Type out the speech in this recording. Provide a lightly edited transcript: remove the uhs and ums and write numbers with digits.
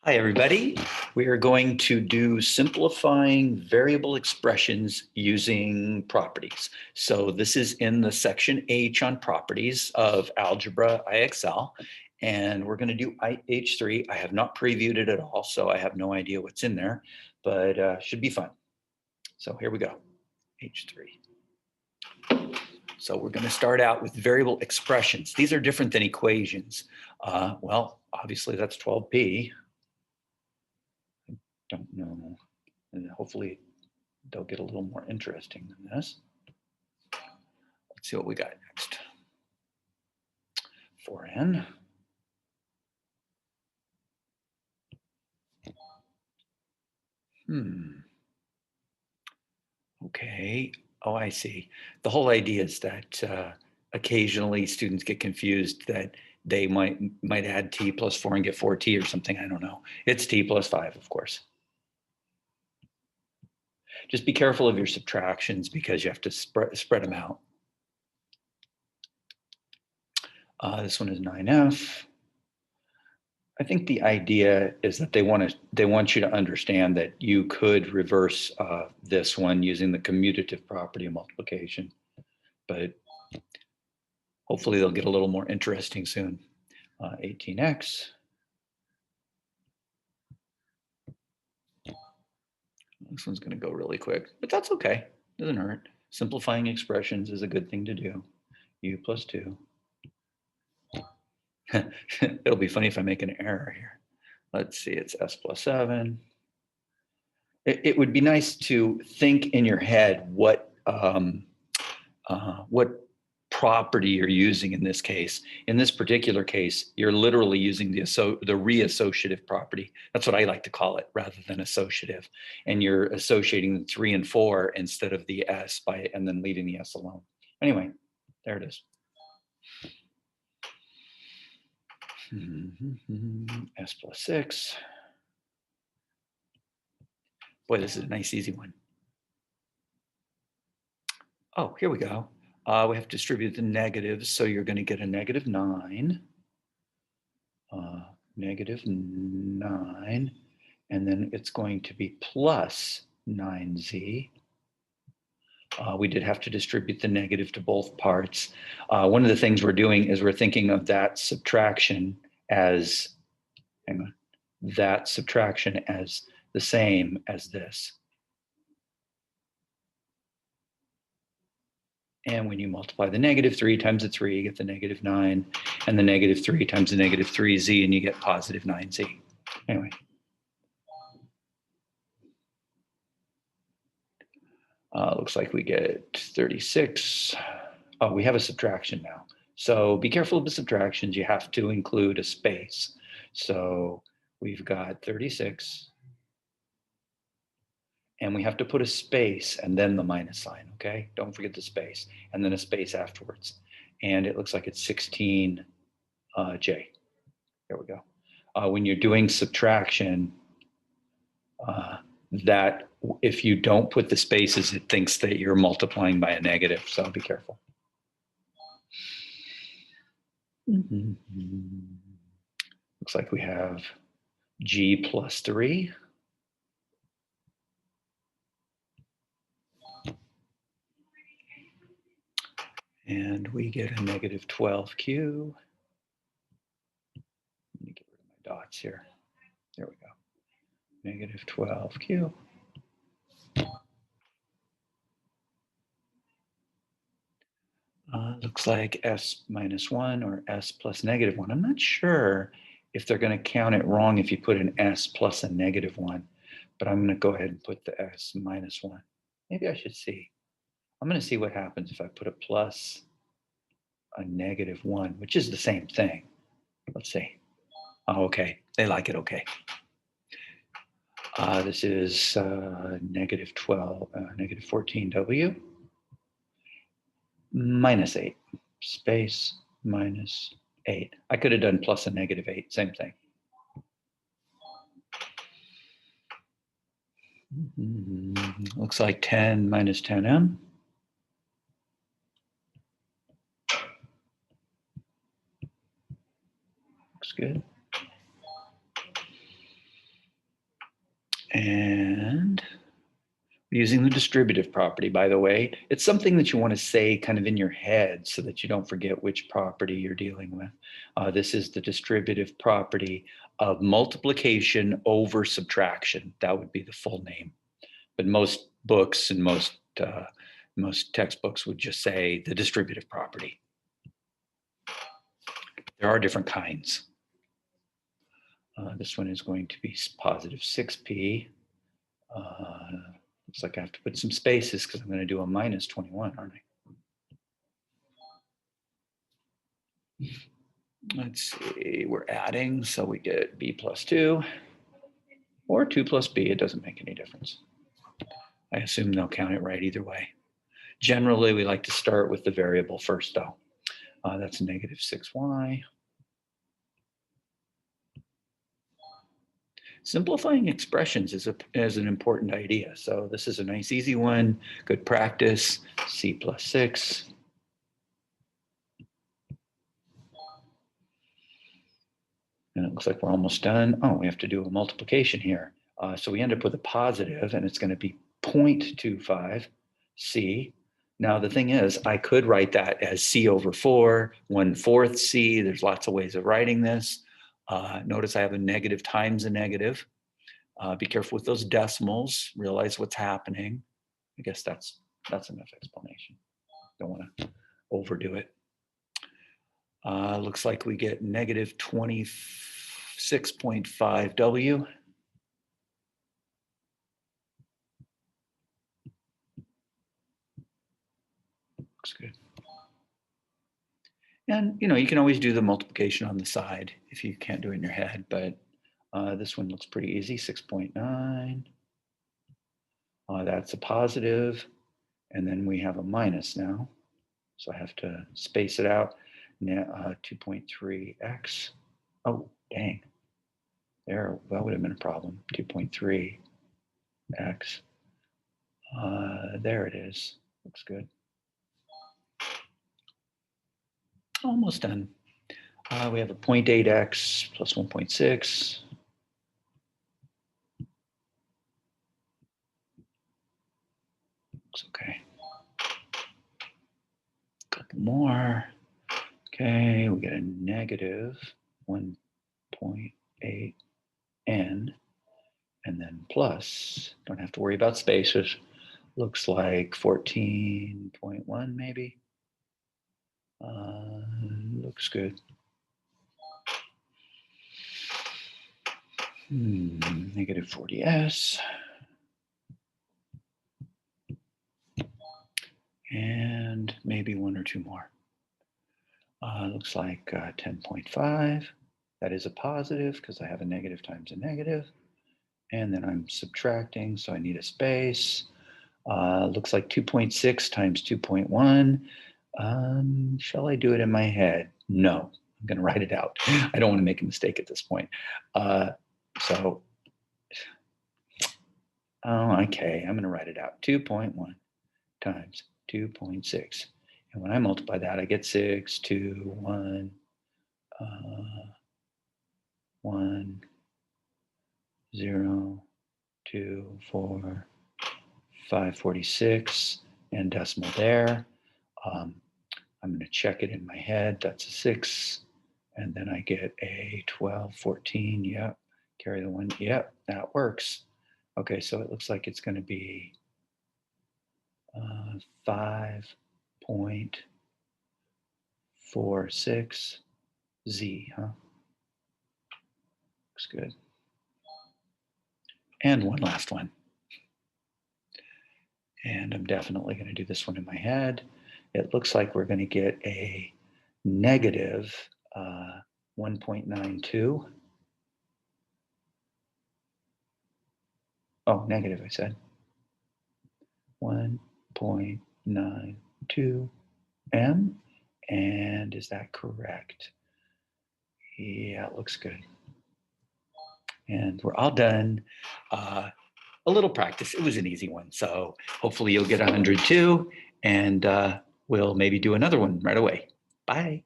Hi, everybody. We are going to do simplifying variable expressions using properties. So this is in the section H on properties of Algebra IXL, and we're going to do H3. I have not previewed it at all, so I have no idea what's in there, but should be fun. So here we go, H3. So we're going to start out with variable expressions. These are different than equations. Well, obviously that's 12p. Don't know, and hopefully they'll get a little more interesting than this. Let's see what we got next. 4n. Okay. Oh, I see. The whole idea is that occasionally students get confused that they might add t plus 4 and get 4t or something. I don't know. It's t plus 5, of course. Just be careful of your subtractions because you have to spread them out. This one is 9f. I think the idea is that they want you to understand that you could reverse this one using the commutative property of multiplication, but hopefully they'll get a little more interesting soon. 18x. This one's going to go really quick, but that's okay. Doesn't hurt. Simplifying expressions is a good thing to do. U plus 2. It'll be funny if I make an error here. Let's see, it's s plus 7. It would be nice to think in your head what property you're using in this case. In this particular case, you're literally using the reassociative property. That's what I like to call it, rather than associative. And you're associating the 3 and 4 instead of the s and then leaving the s alone. Anyway, there it is. S plus 6. Boy, this is a nice, easy one. Oh, here we go. We have to distribute the negatives, so you're going to get a negative 9. Negative 9. And then it's going to be plus 9z. We did have to distribute the negative to both parts. One of the things we're doing is we're thinking of that subtraction as, that subtraction as the same as this. And when you multiply the negative 3 times the 3, you get the negative 9, and the negative 3 times the negative 3z, and you get positive 9z. Anyway. Looks like we get 36. Oh, we have a subtraction now. So be careful of the subtractions. You have to include a space. So we've got 36. And we have to put a space and then the minus sign, okay? Don't forget the space. And then a space afterwards. And it looks like it's 16j. There we go. When you're doing subtraction, that if you don't put the spaces, it thinks that you're multiplying by a negative, so be careful. Looks like we have g plus 3. And we get a negative 12q. Let me get rid of my dots here. There we go. Negative 12q. Looks like s minus 1 or s plus negative 1. I'm not sure if they're going to count it wrong if you put an s plus a negative 1, but I'm going to go ahead and put the s minus 1. Maybe I should see. I'm going to see what happens if I put a plus a negative 1, which is the same thing. Let's see. Oh, okay. They like it. Okay. This is negative 14w. Minus 8, space minus 8. I could have done plus a negative 8, same thing. Looks like 10 minus 10m. Looks good. And using the distributive property, by the way, it's something that you want to say kind of in your head so that you don't forget which property you're dealing with. This is the distributive property of multiplication over subtraction. That would be the full name. But most books and most textbooks would just say the distributive property. There are different kinds. This one is going to be positive 6p. Looks like I have to put some spaces because I'm going to do a minus 21, aren't I? Let's see, we're adding, so we get b plus 2, or 2 plus b, it doesn't make any difference. I assume they'll count it right either way. Generally, we like to start with the variable first, though. That's negative 6y. Simplifying expressions is an important idea. So this is a nice, easy one. Good practice. C plus 6. And it looks like we're almost done. Oh, we have to do a multiplication here. So we end up with a positive, and it's going to be 0.25 C. Now, the thing is, I could write that as C over 4, 1/4 C. There's lots of ways of writing this. Notice I have a negative times a negative. Be careful with those decimals. Realize what's happening. I guess that's enough explanation. Don't want to overdo it. Looks like we get negative 26.5 W. Looks good. And you can always do the multiplication on the side if you can't do it in your head, but this one looks pretty easy, 6.9. That's a positive, and then we have a minus now. So I have to space it out. Now 2.3x. Oh, dang. That would have been a problem. 2.3x. There it is. Looks good. Almost done. We have a 0.8x plus 1.6. Looks okay. A couple more. Okay, we get a negative 1.8n, and then plus, don't have to worry about spaces. Looks like 14.1 maybe. Looks good. Negative 40s. And maybe one or two more. Looks like 10.5. That is a positive because I have a negative times a negative. And then I'm subtracting, so I need a space. Looks like 2.6 times 2.1. Shall I do it in my head? No, I'm going to write it out. I don't want to make a mistake at this point. Okay, I'm going to write it out. 2.1 times 2.6. And when I multiply that, I get 6, 2, 1, 1, 0, 2, 4, 546, and decimal there. I'm going to check it in my head. That's a 6. And then I get a 12, 14. Yep. Carry the 1. Yep, that works. Okay, so it looks like it's going to be 5.46 Z, huh? Looks good. And one last one. And I'm definitely going to do this one in my head. It looks like we're going to get a negative 1.92. Oh, negative, I said. 1.92 M. And is that correct? Yeah, it looks good. And we're all done. A little practice. It was an easy one. So hopefully you'll get 100 too. And we'll maybe do another one right away. Bye.